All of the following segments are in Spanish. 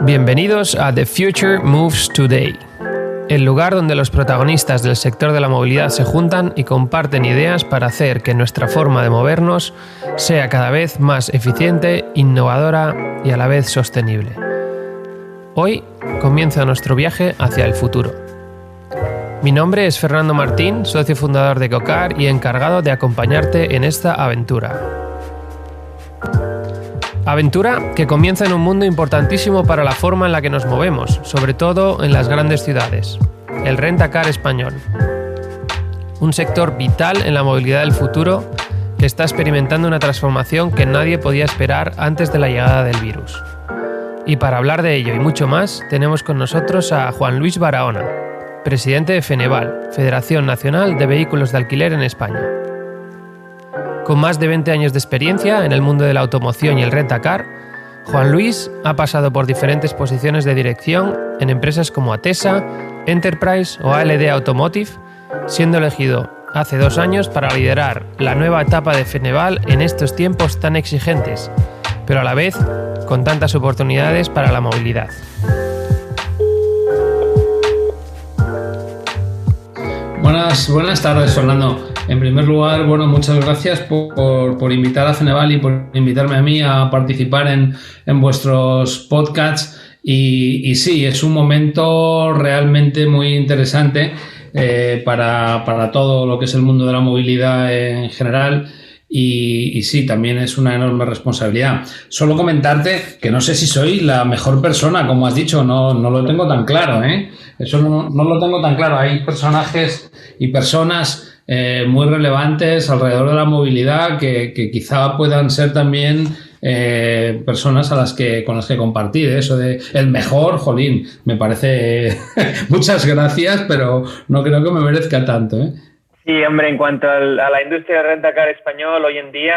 Bienvenidos a The Future Moves Today, el lugar donde los protagonistas del sector de la movilidad se juntan y comparten ideas para hacer que nuestra forma de movernos sea cada vez más eficiente, innovadora y a la vez sostenible. Hoy comienza nuestro viaje hacia el futuro. Mi nombre es Fernando Martín, socio fundador de Cocar y encargado de acompañarte en esta aventura. Aventura que comienza en un mundo importantísimo para la forma en la que nos movemos, sobre todo en las grandes ciudades, el rent-a-car español. Un sector vital en la movilidad del futuro que está experimentando una transformación que nadie podía esperar antes de la llegada del virus. Y para hablar de ello y mucho más, tenemos con nosotros a Juan Luis Barahona, presidente de Feneval, Federación Nacional de Vehículos de Alquiler en España. Con más de 20 años de experiencia en el mundo de la automoción y el rent-a-car, Juan Luis ha pasado por diferentes posiciones de dirección en empresas como Atesa, Enterprise o ALD Automotive, siendo elegido hace 2 años para liderar la nueva etapa de Feneval en estos tiempos tan exigentes, pero a la vez con tantas oportunidades para la movilidad. Buenas tardes, Fernando. En primer lugar, muchas gracias por invitar a Feneval y por invitarme a mí a participar en vuestros podcasts. Y sí, es un momento realmente muy interesante para todo lo que es el mundo de la movilidad en general. Y sí, también es una enorme responsabilidad. Solo comentarte que no sé si soy la mejor persona, como has dicho, no lo tengo tan claro, ¿eh? Eso no lo tengo tan claro. Hay personajes y personas muy relevantes alrededor de la movilidad que quizá puedan ser también personas con las que compartir. Eso de el mejor, jolín, me parece muchas gracias, pero no creo que me merezca tanto, ¿eh? Sí, hombre, en cuanto a la industria del rent-a-car español hoy en día,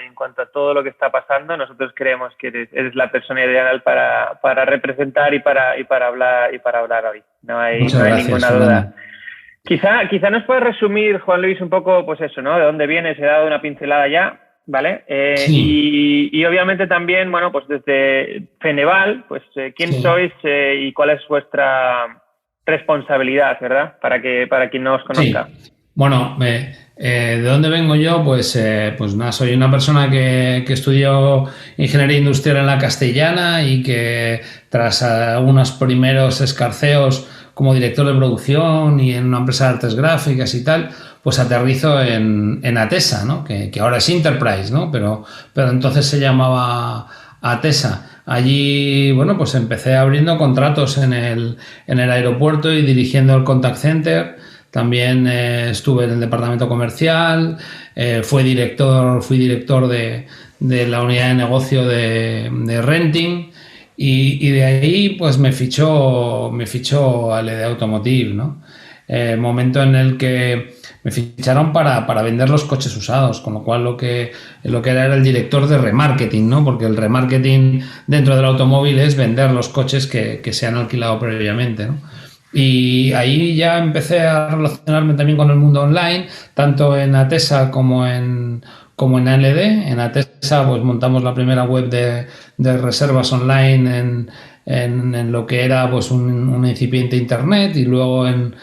en cuanto a todo lo que está pasando, nosotros creemos que eres la persona ideal para representar y para hablar hoy. No hay ninguna duda. Quizá nos puedes resumir, Juan Luis, un poco, pues eso, ¿no? De dónde vienes, he dado una pincelada ya, ¿vale? Sí. Y obviamente también, pues desde Feneval, pues quién sois y cuál es vuestra responsabilidad, ¿verdad? Para quien no os conozca. Sí. ¿De dónde vengo yo? Pues nada, soy una persona que estudió Ingeniería Industrial en la Castellana y que tras unos primeros escarceos como director de producción y en una empresa de artes gráficas y tal, pues aterrizo en Atesa, ¿no? Que ahora es Enterprise, ¿no? Pero entonces se llamaba Atesa. Allí, pues empecé abriendo contratos en el aeropuerto y dirigiendo el contact center. También estuve en el departamento comercial, fui director de la unidad de negocio de renting y de ahí pues me fichó ALD Automotive, ¿no? Momento en el que me ficharon para vender los coches usados, con lo cual lo que era el director de remarketing, ¿no? Porque el remarketing dentro del automóvil es vender los coches que se han alquilado previamente, ¿no? Y ahí ya empecé a relacionarme también con el mundo online, tanto en Atesa como en ALD. En Atesa pues montamos la primera web de reservas online en lo que era pues un incipiente internet, y luego en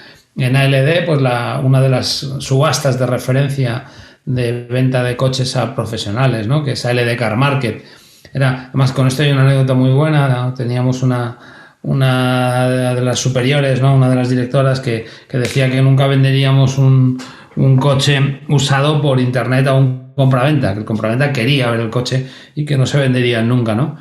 ALD pues una de las subastas de referencia de venta de coches a profesionales, ¿no? Que es ALD Car Market. Además, con esto hay una anécdota muy buena, ¿no? Teníamos una de las superiores, ¿no? Una de las directoras que decía que nunca venderíamos un coche usado por internet a un compraventa, que el compraventa quería ver el coche y que no se venderían nunca, ¿no?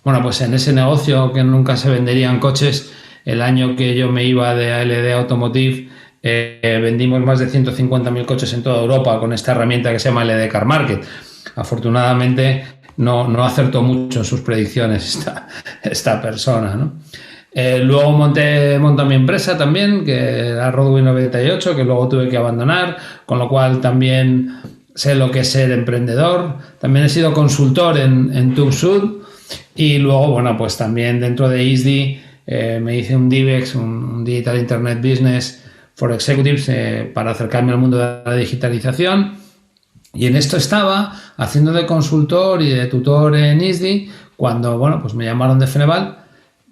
Pues en ese negocio que nunca se venderían coches, el año que yo me iba de ALD Automotive, vendimos más de 150.000 coches en toda Europa con esta herramienta que se llama ALD Car Market. Afortunadamente no acertó mucho en sus predicciones esta persona, ¿no? Luego monté mi empresa también, que era Roadway 98, que luego tuve que abandonar, con lo cual también sé lo que es ser emprendedor. También he sido consultor en TubeSud, y luego, pues también dentro de ISDI me hice un DIBEX, un Digital Internet Business for Executives, para acercarme al mundo de la digitalización. Y en esto estaba haciendo de consultor y de tutor en ISDI cuando, pues me llamaron de Feneval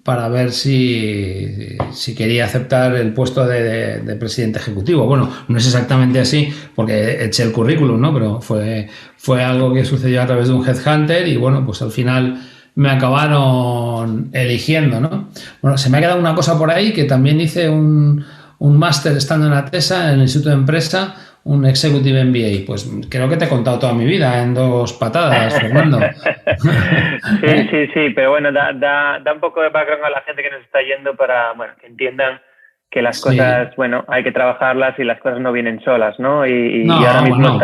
para ver si quería aceptar el puesto de presidente ejecutivo. Bueno, no es exactamente así porque eché el currículum, ¿no? Pero fue algo que sucedió a través de un headhunter y bueno, pues al final me acabaron eligiendo, ¿no? Bueno, se me ha quedado una cosa por ahí, que también hice un máster estando en Atesa, en el Instituto de Empresa, un Executive MBA. Pues creo que te he contado toda mi vida en 2 patadas, Fernando. Sí, pero bueno, da un poco de background a la gente que nos está yendo para, bueno, que entiendan que las cosas, bueno, hay que trabajarlas y las cosas no vienen solas, ¿no? Y ahora mismo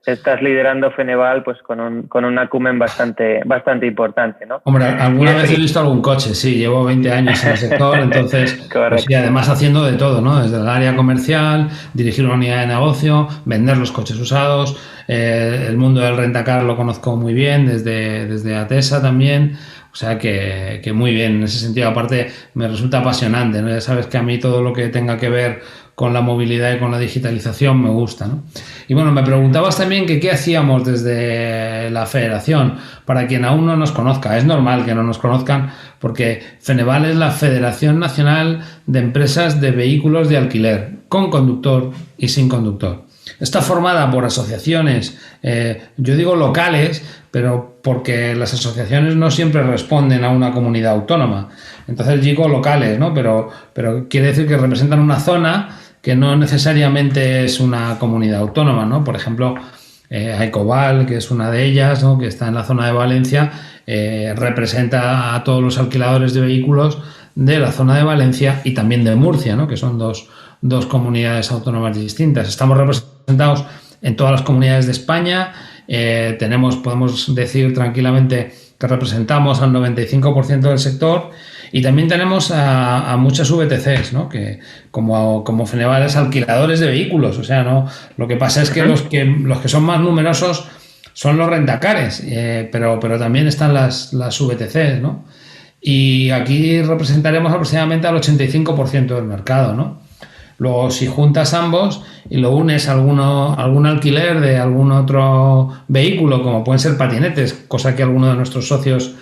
estás liderando Feneval pues con un acumen bastante importante, ¿no? Hombre, alguna vez he visto algún coche, sí, llevo 20 años en el sector, entonces, pues, y además haciendo de todo, ¿no? Desde el área comercial, dirigir una unidad de negocio, vender los coches usados, el mundo del rentacar lo conozco muy bien, desde Atesa también. O sea que muy bien, en ese sentido, aparte me resulta apasionante, ¿no? Ya sabes que a mí todo lo que tenga que ver con la movilidad y con la digitalización me gusta, ¿no? Y bueno, me preguntabas también que qué hacíamos desde la federación. Para quien aún no nos conozca, es normal que no nos conozcan porque Feneval es la Federación Nacional de Empresas de Vehículos de Alquiler, con conductor y sin conductor. Está formada por asociaciones, yo digo locales, pero porque las asociaciones no siempre responden a una comunidad autónoma. Entonces digo locales, ¿no? Pero quiere decir que representan una zona que no necesariamente es una comunidad autónoma, ¿no? Por ejemplo, Aicobal, que es una de ellas, ¿no? Que está en la zona de Valencia, representa a todos los alquiladores de vehículos de la zona de Valencia y también de Murcia, ¿no? Que son dos comunidades autónomas distintas. Estamos representados en todas las comunidades de España. Podemos decir tranquilamente que representamos al 95% del sector y también tenemos a muchas VTCs, ¿no? Que como Feneval es alquiladores de vehículos, o sea, no, lo que pasa es que los que son más numerosos son los rentacares, pero también están las VTCs, ¿no? Y aquí representaremos aproximadamente al 85% del mercado, ¿no? Luego, si juntas ambos y lo unes a algún alquiler de algún otro vehículo, como pueden ser patinetes, cosa que algunos de nuestros socios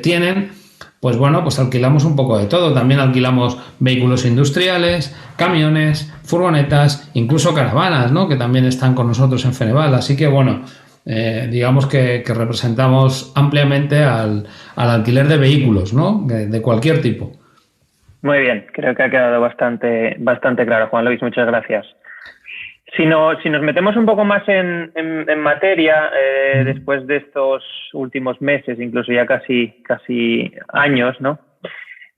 tienen, pues bueno, pues alquilamos un poco de todo. También alquilamos vehículos industriales, camiones, furgonetas, incluso caravanas, ¿no? Que también están con nosotros en Feneval. Así que bueno, digamos que representamos ampliamente al alquiler de vehículos, ¿no? De cualquier tipo. Muy bien, creo que ha quedado bastante claro, Juan Luis, muchas gracias. Si nos metemos un poco más en materia, después de estos últimos meses, incluso ya casi años, ¿no?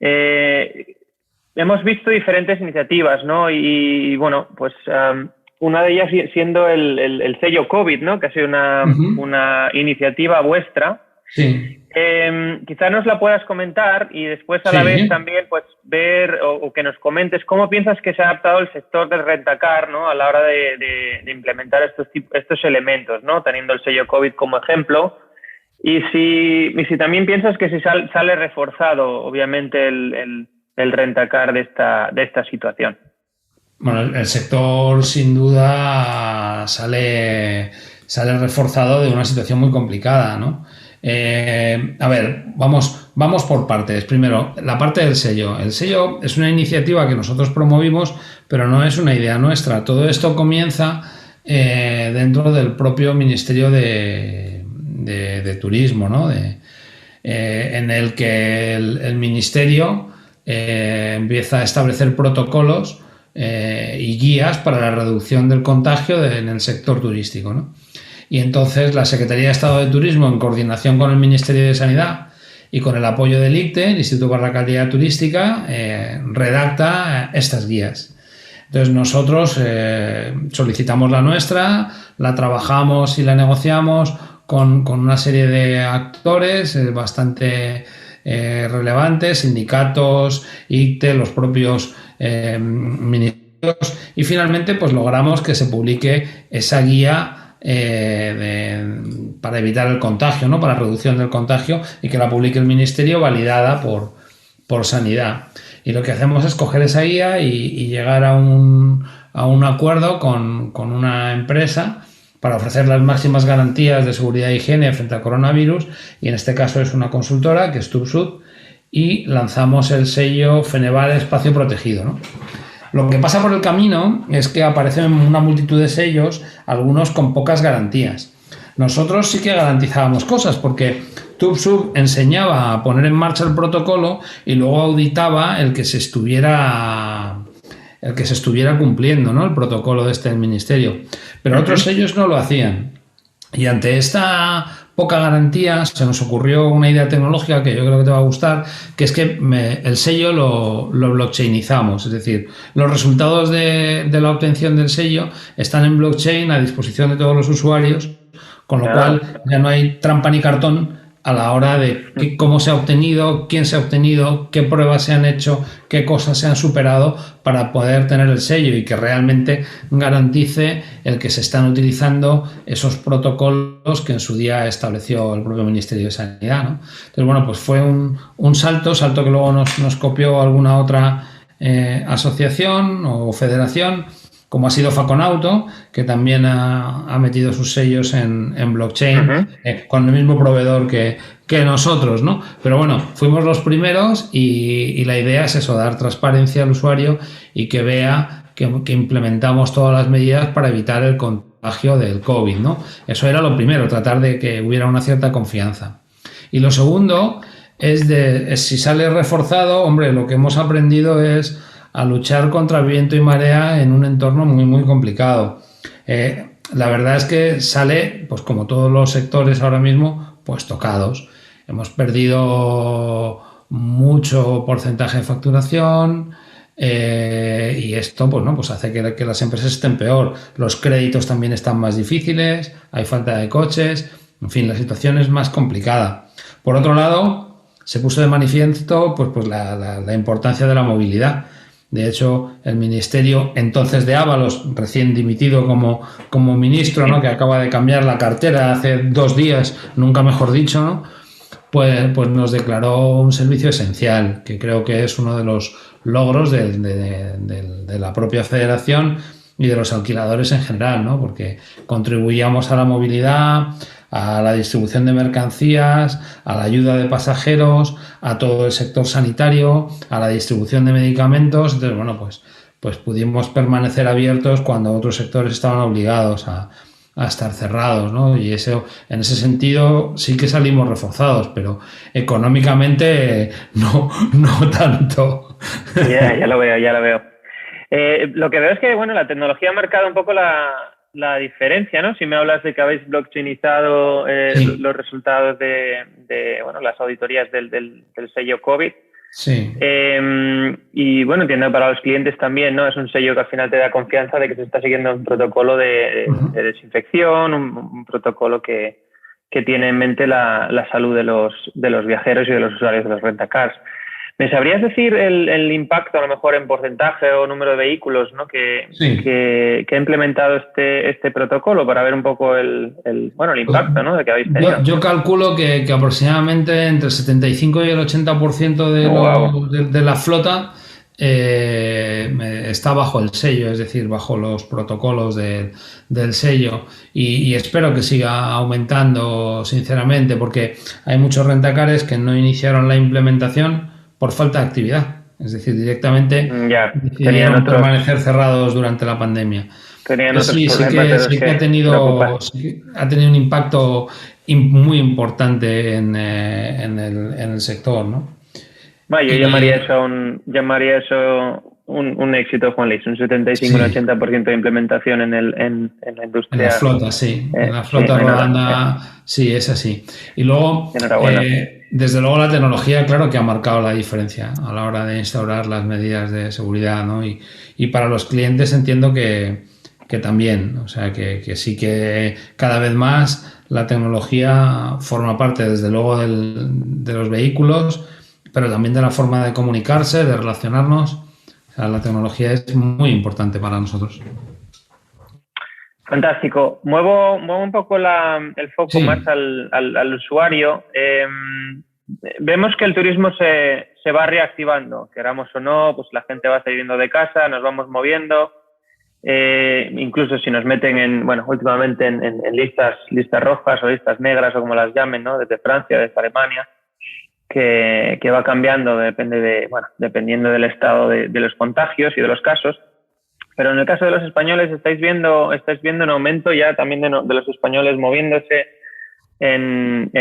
Hemos visto diferentes iniciativas, ¿no? Y bueno, pues una de ellas siendo el sello COVID, ¿no? Que ha sido una iniciativa vuestra. Sí. Quizás nos la puedas comentar y después a la vez también pues ver o que nos comentes cómo piensas que se ha adaptado el sector del rentacar, ¿no? A la hora de implementar estos elementos, ¿no? Teniendo el sello COVID como ejemplo y si también piensas que si sale reforzado obviamente el rentacar de esta situación. Bueno, el sector sin duda sale reforzado de una situación muy complicada, ¿no? A ver, vamos por partes. Primero, la parte del sello. El sello es una iniciativa que nosotros promovimos, pero no es una idea nuestra. Todo esto comienza dentro del propio Ministerio de Turismo, ¿no? En el que el Ministerio empieza a establecer protocolos y guías para la reducción del contagio en el sector turístico, ¿no? Y entonces la Secretaría de Estado de Turismo, en coordinación con el Ministerio de Sanidad y con el apoyo del ICTE, el Instituto para la Calidad Turística, redacta estas guías. Entonces nosotros solicitamos la nuestra, la trabajamos y la negociamos con una serie de actores bastante relevantes, sindicatos, ICTE, los propios ministerios, y finalmente pues logramos que se publique esa guía para evitar el contagio, ¿no? Para reducción del contagio, y que la publique el Ministerio validada por Sanidad. Y lo que hacemos es coger esa guía y llegar a un acuerdo con una empresa para ofrecer las máximas garantías de seguridad e higiene frente al coronavirus, y en este caso es una consultora que es TUBSUD, y lanzamos el sello Feneval Espacio Protegido, ¿no? Lo que pasa por el camino es que aparecen una multitud de sellos, algunos con pocas garantías. Nosotros sí que garantizábamos cosas, porque TÜV-SÜD enseñaba a poner en marcha el protocolo y luego auditaba el que se estuviera cumpliendo, ¿no? El protocolo de este del ministerio. Pero otros sellos no lo hacían. Y ante esta poca garantía se nos ocurrió una idea tecnológica que yo creo que te va a gustar, que es que el sello lo blockchainizamos, es decir, los resultados de la obtención del sello están en blockchain a disposición de todos los usuarios, con lo cual ya no hay trampa ni cartón a la hora de cómo se ha obtenido, quién se ha obtenido, qué pruebas se han hecho, qué cosas se han superado para poder tener el sello y que realmente garantice el que se están utilizando esos protocolos que en su día estableció el propio Ministerio de Sanidad, ¿no? Entonces, bueno, pues fue un salto que luego nos copió alguna otra asociación o federación, como ha sido Faconauto, que también ha metido sus sellos en blockchain, con el mismo proveedor que nosotros, ¿no? Pero bueno, fuimos los primeros y la idea es eso, dar transparencia al usuario y que vea que implementamos todas las medidas para evitar el contagio del COVID, ¿no? Eso era lo primero, tratar de que hubiera una cierta confianza. Y lo segundo es si sale reforzado, hombre, lo que hemos aprendido es a luchar contra viento y marea en un entorno muy, muy complicado. La verdad es que sale, pues como todos los sectores ahora mismo, pues tocados. Hemos perdido mucho porcentaje de facturación y esto, pues no, pues hace que las empresas estén peor. Los créditos también están más difíciles, hay falta de coches, en fin, la situación es más complicada. Por otro lado, se puso de manifiesto pues la importancia de la movilidad. De hecho, el ministerio entonces de Ábalos, recién dimitido como ministro, ¿no?, que acaba de cambiar la cartera hace 2 días, nunca mejor dicho, ¿no?, pues nos declaró un servicio esencial, que creo que es uno de los logros de la propia federación y de los alquiladores en general, ¿no?, porque contribuíamos a la movilidad, a la distribución de mercancías, a la ayuda de pasajeros, a todo el sector sanitario, a la distribución de medicamentos. Entonces, bueno, pues pudimos permanecer abiertos cuando otros sectores estaban obligados a estar cerrados, ¿no? Y eso, en ese sentido sí que salimos reforzados, pero económicamente no tanto. Ya lo veo. Lo que veo es que, bueno, la tecnología ha marcado un poco la diferencia, ¿no? Si me hablas de que habéis blockchainizado Sí. los resultados de bueno, las auditorías del sello COVID. Sí. Y bueno, entiendo que para los clientes también, ¿no? Es un sello que al final te da confianza de que se está siguiendo un protocolo de desinfección, un protocolo que tiene en mente la salud de los viajeros y de los usuarios de los rentacars. ¿Me sabrías decir el impacto, a lo mejor en porcentaje o número de vehículos, ¿no?, que ha implementado este protocolo, para ver un poco el impacto, ¿no?, de que habéis tenido? Yo calculo que aproximadamente entre el 75 y el 80% de la flota está bajo el sello, es decir, bajo los protocolos del sello, y espero que siga aumentando, sinceramente, porque hay muchos rentacares que no iniciaron la implementación por falta de actividad, es decir, directamente decidieron permanecer cerrados durante la pandemia. Sí que ha tenido un impacto muy importante en el sector, ¿no? Yo llamaría eso un éxito, Juan Luis, un 75 un 80% de implementación en la industria. En la flota, sí. En la flota rodana, sí, es así. Y luego, desde luego, la tecnología, claro que ha marcado la diferencia a la hora de instaurar las medidas de seguridad, ¿no? Y para los clientes entiendo que también, o sea, que sí que cada vez más la tecnología forma parte, desde luego, de los vehículos, pero también de la forma de comunicarse, de relacionarnos. O sea, la tecnología es muy importante para nosotros. Fantástico. Muevo un poco el foco más al usuario. Vemos que el turismo se va reactivando, queramos o no, pues la gente va saliendo de casa, nos vamos moviendo. Incluso si nos meten últimamente en listas rojas o listas negras, o como las llamen, ¿no?, desde Francia, desde Alemania. que va cambiando, dependiendo del estado de los contagios y de los casos. Pero en el caso de los españoles estáis viendo un aumento ya también de los españoles moviéndose en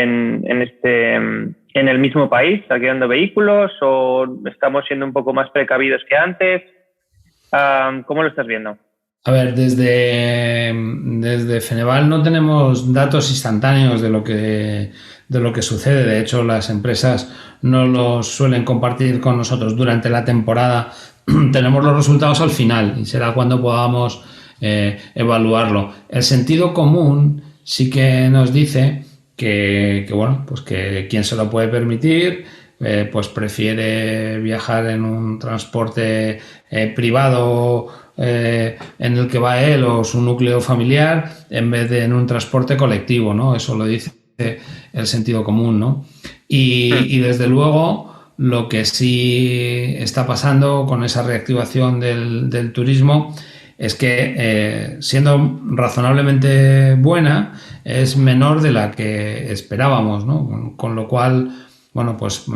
el mismo país, alquilando vehículos, o estamos siendo un poco más precavidos que antes. ¿Cómo lo estás viendo? A ver, desde Feneval no tenemos datos instantáneos de lo que sucede. De hecho, las empresas no los suelen compartir con nosotros durante la temporada. Tenemos los resultados al final y será cuando podamos evaluarlo. El sentido común sí que nos dice que quien se lo puede permitir pues prefiere viajar en un transporte privado en el que va él o su núcleo familiar en vez de en un transporte colectivo, ¿no? Eso lo dice el sentido común, ¿no? Y desde luego lo que sí está pasando con esa reactivación del turismo es que siendo razonablemente buena es menor de la que esperábamos, ¿no? Con lo cual, bueno, pues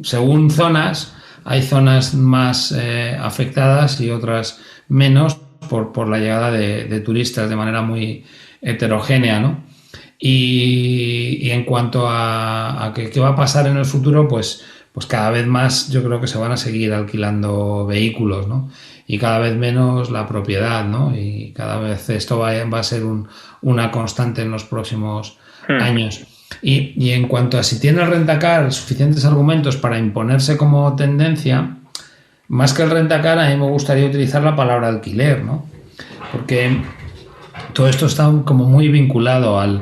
según zonas, hay zonas más afectadas y otras menos por la llegada de turistas de manera muy heterogénea, ¿no? Y en cuanto a qué va a pasar en el futuro, pues cada vez más yo creo que se van a seguir alquilando vehículos, ¿no? Y cada vez menos la propiedad, ¿no? Y cada vez esto va a ser una constante en los próximos años. Y en cuanto a si tiene el Rentacar suficientes argumentos para imponerse como tendencia, más que el Rentacar, a mí me gustaría utilizar la palabra alquiler, ¿no? Porque todo esto está como muy vinculado al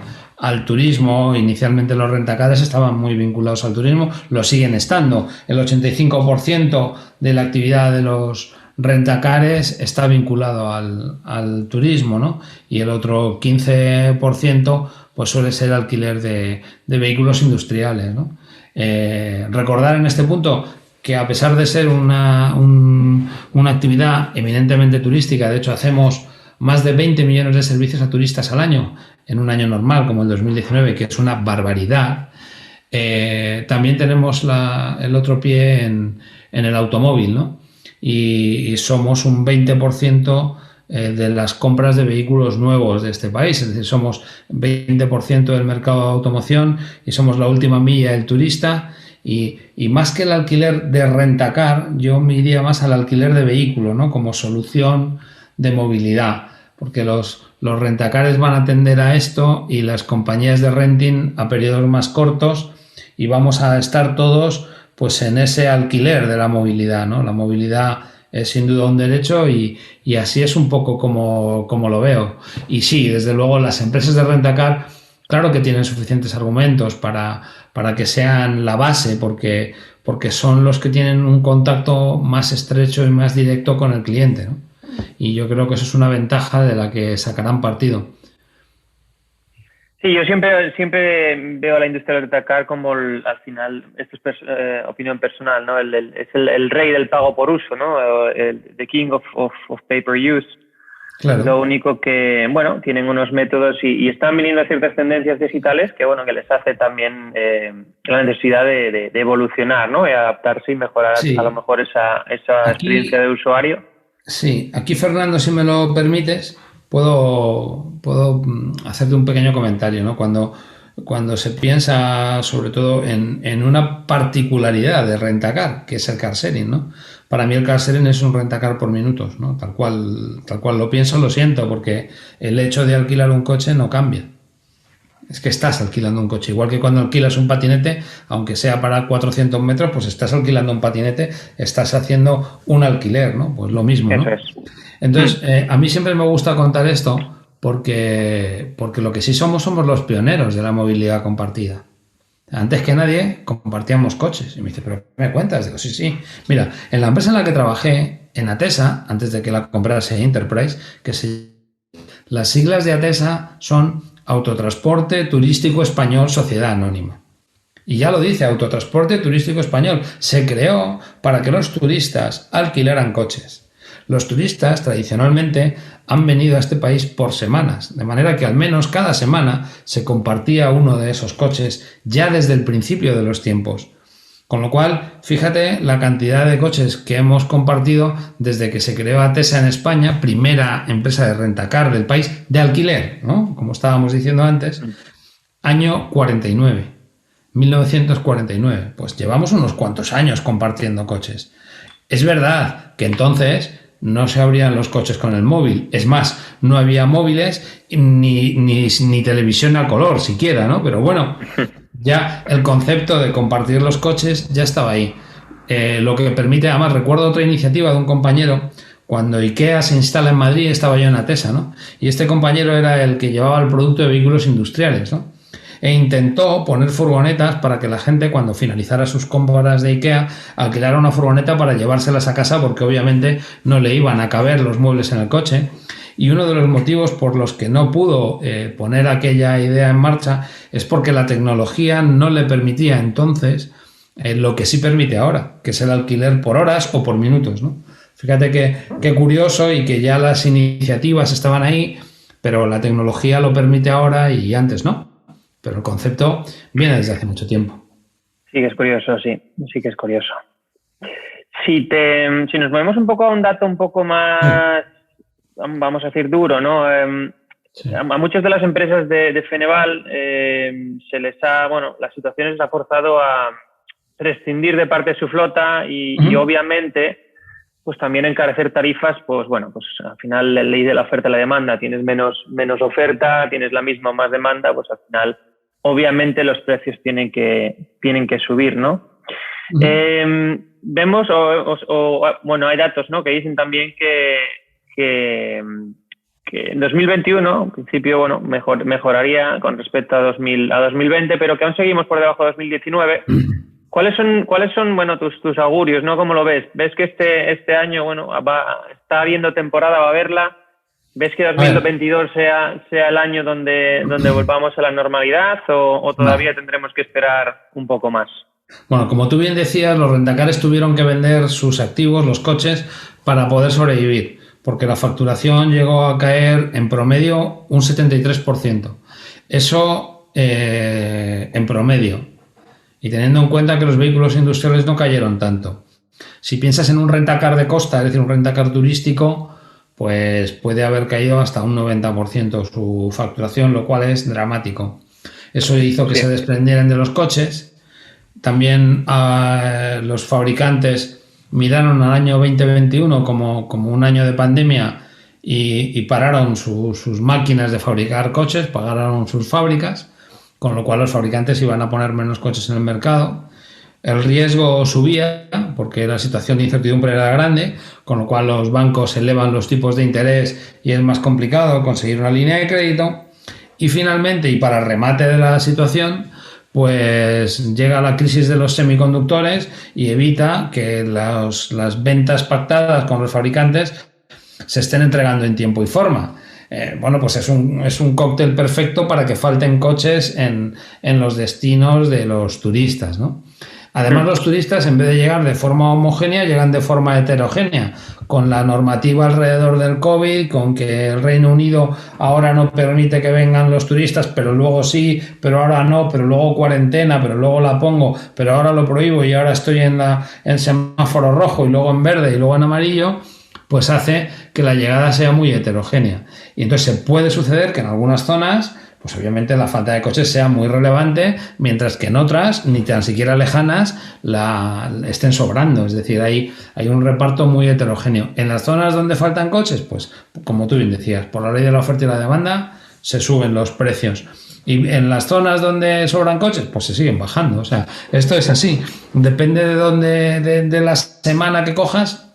turismo. Inicialmente los rentacares estaban muy vinculados al turismo, lo siguen estando. El 85% de la actividad de los rentacares está vinculado al turismo, ¿no? Y el otro 15% pues suele ser alquiler de vehículos industriales, ¿no? Recordar en este punto que a pesar de ser una actividad eminentemente turística, de hecho hacemos más de 20 millones de servicios a turistas al año en un año normal como el 2019, que es una barbaridad. También tenemos el otro pie en el automóvil, ¿no? Y somos un 20% de las compras de vehículos nuevos de este país, es decir, somos 20% del mercado de automoción y somos la última milla del turista. Y más que el alquiler de rentacar, yo me iría más al alquiler de vehículo, ¿no? Como solución de movilidad, porque los rentacares van a tender a esto y las compañías de renting a periodos más cortos, y vamos a estar todos pues en ese alquiler de la movilidad, ¿no? La movilidad es sin duda un derecho y así es un poco como lo veo. Y sí, desde luego las empresas de rentacar claro que tienen suficientes argumentos para que sean la base, porque son los que tienen un contacto más estrecho y más directo con el cliente, ¿no? Y yo creo que eso es una ventaja de la que sacarán partido. Sí, yo siempre veo a la industria del rentacar como al final, esto es opinión personal, ¿no? Es el rey del pago por uso, ¿no? The king of pay-per-use. Claro. Lo único que, bueno, tienen unos métodos y están viniendo ciertas tendencias digitales que, bueno, que les hace también la necesidad de evolucionar, ¿no? Y adaptarse y mejorar a lo mejor esa experiencia de usuario. Sí, aquí, Fernando, si me lo permites, puedo hacerte un pequeño comentario, ¿no? Cuando se piensa sobre todo en una particularidad de rentacar, que es el car sharing, ¿no? Para mí el car sharing es un rentacar por minutos, ¿no? Tal cual lo pienso, lo siento, porque el hecho de alquilar un coche no cambia. Es que estás alquilando un coche. Igual que cuando alquilas un patinete, aunque sea para 400 metros, pues estás alquilando un patinete, estás haciendo un alquiler, ¿no? Pues lo mismo, ¿no? Entonces, a mí siempre me gusta contar esto porque lo que sí somos los pioneros de la movilidad compartida. Antes que nadie compartíamos coches. Y me dice, ¿pero qué me cuentas? Digo, sí. Mira, en la empresa en la que trabajé, en Atesa, antes de que la comprase Enterprise, las siglas de Atesa son Autotransporte Turístico Español Sociedad Anónima. Y ya lo dice, Autotransporte Turístico Español. Se creó para que los turistas alquilaran coches. Los turistas tradicionalmente han venido a este país por semanas, de manera que al menos cada semana se compartía uno de esos coches ya desde el principio de los tiempos. Con lo cual, fíjate la cantidad de coches que hemos compartido desde que se creó Atesa en España, primera empresa de rentacar del país, de alquiler, ¿no? Como estábamos diciendo antes, año 49, 1949. Pues llevamos unos cuantos años compartiendo coches. Es verdad que entonces no se abrían los coches con el móvil. Es más, no había móviles ni televisión a color siquiera, ¿no? Pero bueno, ya el concepto de compartir los coches ya estaba ahí. Lo que permite, además, recuerdo otra iniciativa de un compañero. Cuando IKEA se instala en Madrid, estaba yo en Atesa, ¿no? Y este compañero era el que llevaba el producto de vehículos industriales, ¿no? E intentó poner furgonetas para que la gente, cuando finalizara sus compras de IKEA, alquilara una furgoneta para llevárselas a casa, porque obviamente no le iban a caber los muebles en el coche. Y uno de los motivos por los que no pudo poner aquella idea en marcha es porque la tecnología no le permitía entonces lo que sí permite ahora, que es el alquiler por horas o por minutos, ¿no? Fíjate qué curioso, y que ya las iniciativas estaban ahí, pero la tecnología lo permite ahora y antes no. Pero el concepto viene desde hace mucho tiempo. Sí que es curioso, sí que es curioso. Si nos movemos un poco a un dato un poco más, vamos a decir, duro, ¿no? Sí. A muchas de las empresas de Feneval la situación les ha forzado a prescindir de parte de su flota y obviamente pues también encarecer tarifas. Pues bueno, pues al final la ley de la oferta y la demanda, tienes menos oferta, tienes la misma o más demanda, pues al final obviamente los precios tienen que subir, ¿no? Vemos hay datos, ¿no?, que dicen también que en 2021, en principio, bueno, mejoraría con respecto a 2020, pero que aún seguimos por debajo de 2019. ¿Cuáles son bueno, tus augurios, ¿no? ¿Cómo lo ves? ¿Ves que este año, bueno, está habiendo temporada, va a haberla? ¿Ves que 2022 sea el año donde volvamos a la normalidad o todavía tendremos que esperar un poco más? Bueno, como tú bien decías, los rentacares tuvieron que vender sus activos, los coches, para poder sobrevivir, porque la facturación llegó a caer en promedio un 73%. Eso en promedio. Y teniendo en cuenta que los vehículos industriales no cayeron tanto. Si piensas en un rentacar de costa, es decir, un rentacar turístico, pues puede haber caído hasta un 90% su facturación, lo cual es dramático. Eso hizo que se desprendieran de los coches. También los fabricantes miraron al año 2021 como un año de pandemia y pararon sus máquinas de fabricar coches, pagaron sus fábricas, con lo cual los fabricantes iban a poner menos coches en el mercado. El riesgo subía porque la situación de incertidumbre era grande, con lo cual los bancos elevan los tipos de interés y es más complicado conseguir una línea de crédito. Y finalmente, y para remate de la situación, pues llega la crisis de los semiconductores y evita que las ventas pactadas con los fabricantes se estén entregando en tiempo y forma. Pues es un cóctel perfecto para que falten coches en los destinos de los turistas, ¿no? Además, los turistas, en vez de llegar de forma homogénea, llegan de forma heterogénea, con la normativa alrededor del COVID, con que el Reino Unido ahora no permite que vengan los turistas, pero luego sí, pero ahora no, pero luego cuarentena, pero luego la pongo, pero ahora lo prohíbo y ahora estoy en semáforo rojo y luego en verde y luego en amarillo, pues hace que la llegada sea muy heterogénea. Y entonces se puede suceder que en algunas zonas, pues obviamente la falta de coches sea muy relevante, mientras que en otras, ni tan siquiera lejanas, estén sobrando. Es decir, hay un reparto muy heterogéneo. En las zonas donde faltan coches, pues como tú bien decías, por la ley de la oferta y la demanda, se suben los precios. Y en las zonas donde sobran coches, pues se siguen bajando. O sea, esto es así. Depende de la semana que cojas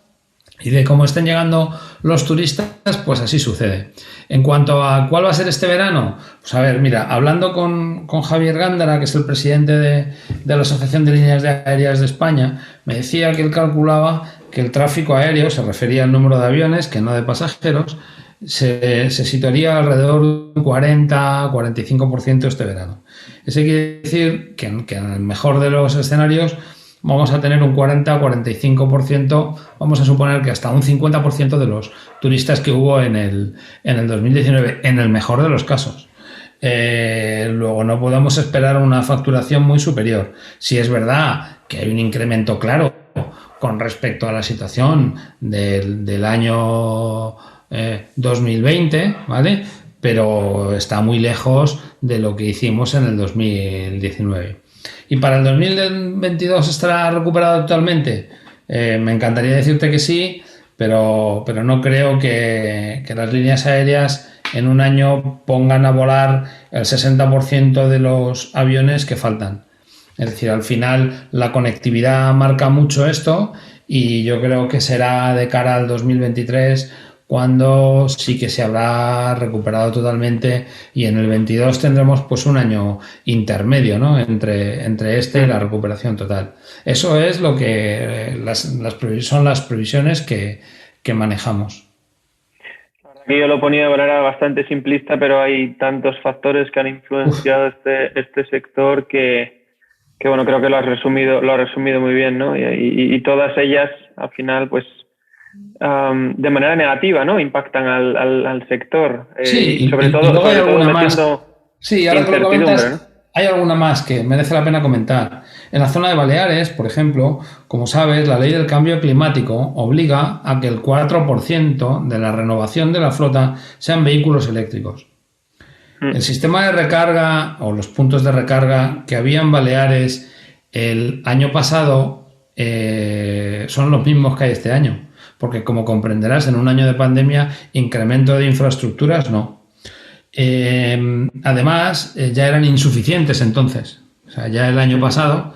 y de cómo estén llegando los turistas, pues así sucede. En cuanto a cuál va a ser este verano, pues a ver, mira, hablando con Javier Gándara, que es el presidente de la Asociación de Líneas Aéreas de España, me decía que él calculaba que el tráfico aéreo, se refería al número de aviones, que no de pasajeros, se situaría alrededor de un 40-45% este verano. Eso quiere decir que en el mejor de los escenarios vamos a tener un 40-45%, vamos a suponer que hasta un 50% de los turistas que hubo en el 2019, en el mejor de los casos. luego no podemos esperar una facturación muy superior. Si es verdad que hay un incremento claro con respecto a la situación del año 2020, ¿vale? Pero está muy lejos de lo que hicimos en el 2019. ¿Y para el 2022 estará recuperado totalmente? Me encantaría decirte que sí, pero no creo que las líneas aéreas en un año pongan a volar el 60% de los aviones que faltan. Es decir, al final la conectividad marca mucho esto y yo creo que será de cara al 2023 cuando sí que se habrá recuperado totalmente, y en el 22 tendremos pues un año intermedio, ¿no? entre este y la recuperación total. Eso es lo que son las previsiones que manejamos. Yo lo ponía de manera bastante simplista, pero hay tantos factores que han influenciado este sector que bueno, creo que lo has resumido muy bien, ¿no? Y todas ellas, al final, pues de manera negativa, ¿no? Impactan al sector. Sí, sobre todo hay alguna más. Sí, ahora que lo comentas, ¿no? hay alguna más que merece la pena comentar. En la zona de Baleares, por ejemplo, como sabes, la ley del cambio climático obliga a que el 4% de la renovación de la flota sean vehículos eléctricos. El sistema de recarga o los puntos de recarga que había en Baleares el año pasado son los mismos que hay este año. Porque, como comprenderás, en un año de pandemia, incremento de infraestructuras no. Además, ya eran insuficientes entonces. O sea, ya el año pasado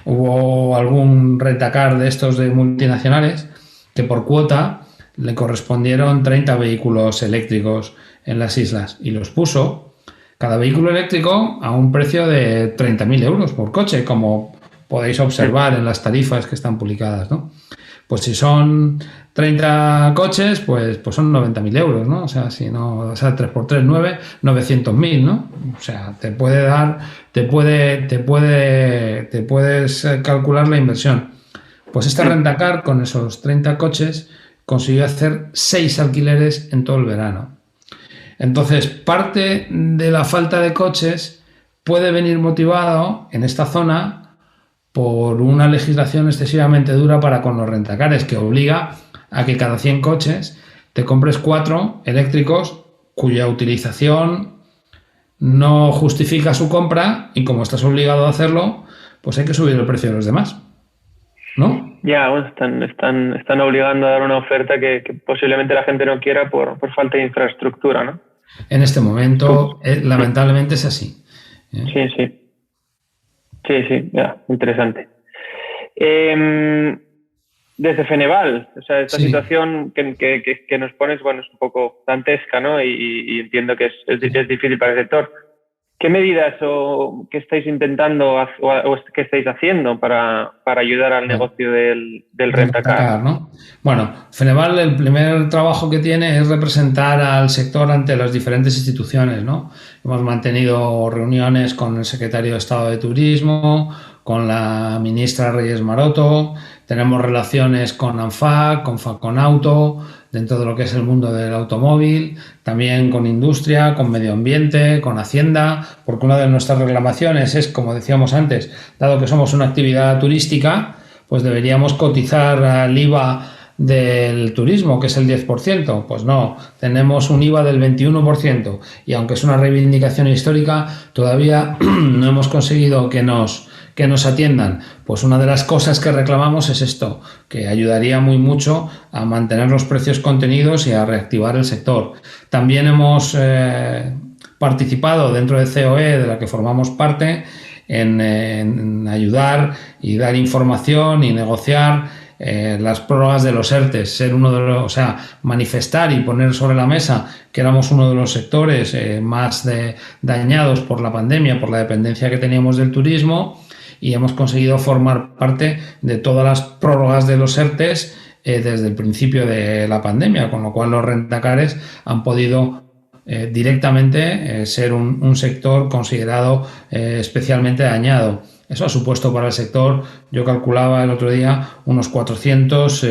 hubo algún rentacar de estos de multinacionales que por cuota le correspondieron 30 vehículos eléctricos en las islas y los puso cada vehículo eléctrico a un precio de 30.000 euros por coche, como podéis observar en las tarifas que están publicadas, ¿no? Pues si son 30 coches, pues son 90.000 euros, ¿no? O sea, si no, o sea, 3 por 3, 9, 900.000, ¿no? O sea, te puedes calcular la inversión. Pues este Rentacar, con esos 30 coches, consiguió hacer 6 alquileres en todo el verano. Entonces, parte de la falta de coches puede venir motivado en esta zona por una legislación excesivamente dura para con los rentacares, que obliga a que cada 100 coches te compres 4 eléctricos cuya utilización no justifica su compra, y como estás obligado a hacerlo, pues hay que subir el precio de los demás, ¿no? Ya, bueno, están obligando a dar una oferta que posiblemente la gente no quiera por falta de infraestructura, ¿no? En este momento, lamentablemente es así. Sí, ya, interesante. Desde Feneval, o sea, esta situación que nos pones, bueno, es un poco dantesca, ¿no? Y entiendo que es difícil para el sector. ¿Qué medidas o qué estáis intentando o qué estáis haciendo para ayudar al negocio del Rentacar, ¿no? Bueno, Feneval, el primer trabajo que tiene es representar al sector ante las diferentes instituciones, ¿no? Hemos mantenido reuniones con el secretario de Estado de Turismo, con la ministra Reyes Maroto, tenemos relaciones con ANFAC, con Faconauto, dentro de lo que es el mundo del automóvil, también con industria, con medio ambiente, con Hacienda, porque una de nuestras reclamaciones es, como decíamos antes, dado que somos una actividad turística, pues deberíamos cotizar al IVA del turismo, que es el 10%. Pues no, tenemos un IVA del 21%, y aunque es una reivindicación histórica, todavía no hemos conseguido que nos atiendan. Pues una de las cosas que reclamamos es esto, que ayudaría muy mucho a mantener los precios contenidos y a reactivar el sector. También hemos participado dentro de COE, de la que formamos parte, en ayudar y dar información y negociar las prórrogas de los ERTES, ser uno de los, o sea, manifestar y poner sobre la mesa que éramos uno de los sectores más dañados por la pandemia, por la dependencia que teníamos del turismo, y hemos conseguido formar parte de todas las prórrogas de los ERTES desde el principio de la pandemia, con lo cual los rentacares han podido directamente ser un sector considerado especialmente dañado. Eso ha supuesto para el sector, yo calculaba el otro día, unos 400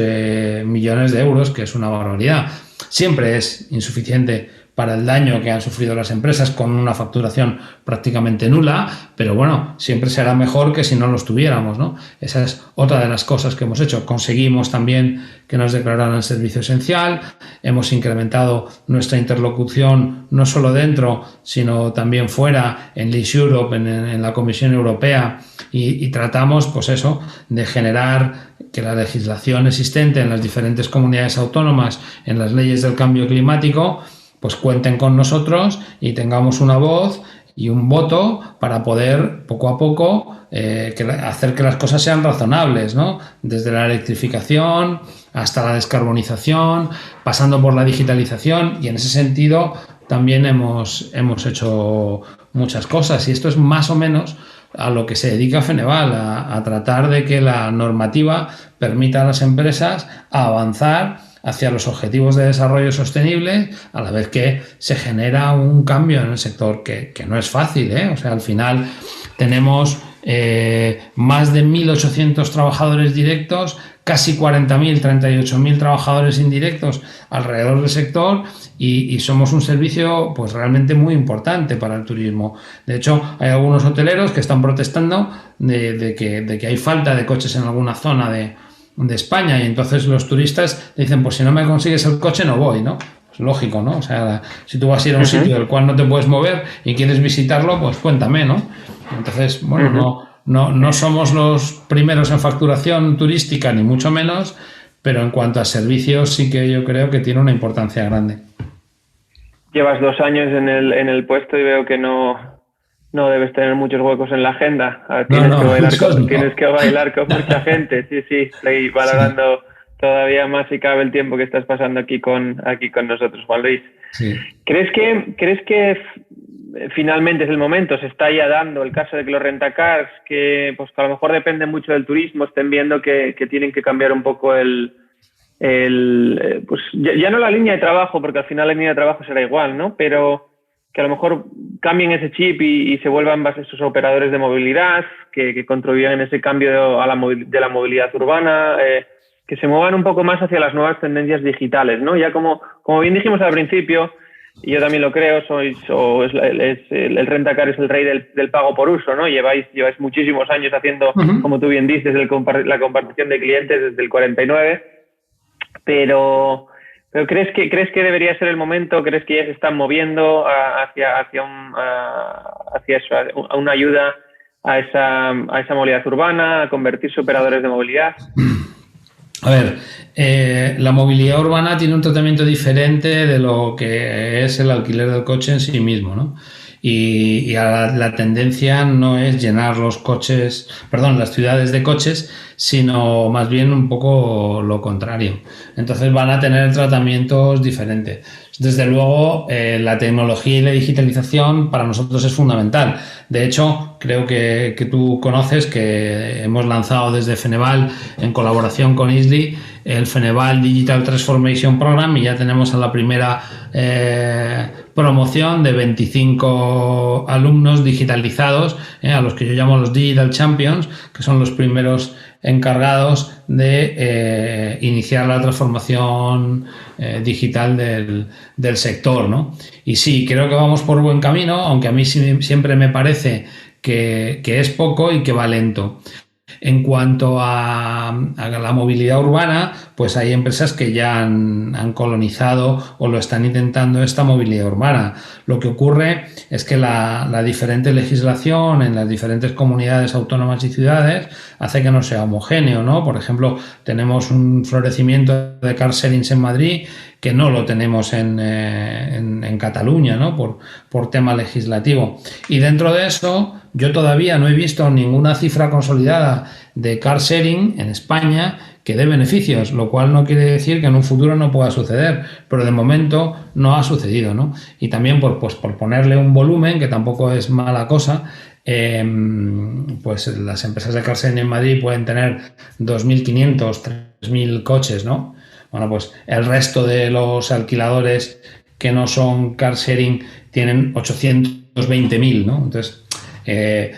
millones de euros, que es una barbaridad. Siempre es insuficiente para el daño que han sufrido las empresas con una facturación prácticamente nula, pero bueno, siempre será mejor que si no los tuviéramos, ¿no? Esa es otra de las cosas que hemos hecho. Conseguimos también que nos declararan servicio esencial, hemos incrementado nuestra interlocución no solo dentro, sino también fuera, en Lease Europe, en la Comisión Europea, y tratamos, pues eso, de generar que la legislación existente en las diferentes comunidades autónomas, en las leyes del cambio climático, pues cuenten con nosotros y tengamos una voz y un voto para poder poco a poco hacer que las cosas sean razonables, ¿no? Desde la electrificación hasta la descarbonización, pasando por la digitalización, y en ese sentido también hemos hecho muchas cosas, y esto es más o menos a lo que se dedica Feneval, a tratar de que la normativa permita a las empresas avanzar hacia los objetivos de desarrollo sostenible, a la vez que se genera un cambio en el sector que no es fácil, ¿eh? O sea, al final tenemos más de 1.800 trabajadores directos, casi 40.000, 38.000 trabajadores indirectos alrededor del sector, y somos un servicio pues realmente muy importante para el turismo. De hecho, hay algunos hoteleros que están protestando de que hay falta de coches en alguna zona de España, y entonces los turistas dicen, pues si no me consigues el coche no voy, ¿no? Pues lógico, ¿no? O sea, si tú vas a ir a un sitio del cual no te puedes mover y quieres visitarlo, pues cuéntame, ¿no? Entonces, bueno, no somos los primeros en facturación turística, ni mucho menos, pero en cuanto a servicios sí que yo creo que tiene una importancia grande. Llevas 2 años en el puesto y veo que no debes tener muchos huecos en la agenda. Tienes que bailar con mucha gente. Sí, estoy valorando todavía más si cabe el tiempo que estás pasando aquí con nosotros, Juan Luis. Sí. ¿Crees que finalmente es el momento? Se está ya dando el caso de que los rentacars, que a lo mejor dependen mucho del turismo, estén viendo que tienen que cambiar un poco pues ya no la línea de trabajo, porque al final la línea de trabajo será igual, ¿no? Pero que a lo mejor cambien ese chip y se vuelvan esos operadores de movilidad que contribuyan en ese cambio de la movilidad urbana, que se muevan un poco más hacia las nuevas tendencias digitales, ¿no? Ya como bien dijimos al principio, y yo también lo creo, el rentacar es el rey del pago por uso, ¿no? Lleváis muchísimos años haciendo, como tú bien dices, la compartición de clientes desde el 49, pero ¿crees que debería ser el momento? ¿Crees que ya se están moviendo hacia eso, a una ayuda a esa movilidad urbana, a convertirse en operadores de movilidad? A ver, la movilidad urbana tiene un tratamiento diferente de lo que es el alquiler del coche en sí mismo, ¿no? Y la tendencia no es llenar las ciudades de coches, sino más bien un poco lo contrario. Entonces van a tener tratamientos diferentes. Desde luego, la tecnología y la digitalización para nosotros es fundamental. De hecho, creo que tú conoces que hemos lanzado desde Feneval, en colaboración con ISLI, el Feneval Digital Transformation Program, y ya tenemos a la primera promoción de 25 alumnos digitalizados, a los que yo llamo los Digital Champions, que son los primeros encargados de iniciar la transformación digital del sector, ¿no? Y sí, creo que vamos por buen camino, aunque a mí siempre me parece que es poco y que va lento. En cuanto a la movilidad urbana, pues hay empresas que ya han colonizado o lo están intentando esta movilidad urbana. Lo que ocurre es que la diferente legislación en las diferentes comunidades autónomas y ciudades hace que no sea homogéneo, ¿no? Por ejemplo, tenemos un florecimiento de car sharings en Madrid que no lo tenemos en Cataluña, ¿no? Por tema legislativo. Y dentro de eso, yo todavía no he visto ninguna cifra consolidada de car sharing en España que dé beneficios, lo cual no quiere decir que en un futuro no pueda suceder, pero de momento no ha sucedido, ¿no? Y también por ponerle un volumen, que tampoco es mala cosa, pues las empresas de car sharing en Madrid pueden tener 2.500, 3.000 coches, ¿no? Bueno, pues el resto de los alquiladores que no son car sharing tienen 820.000, ¿no? Entonces,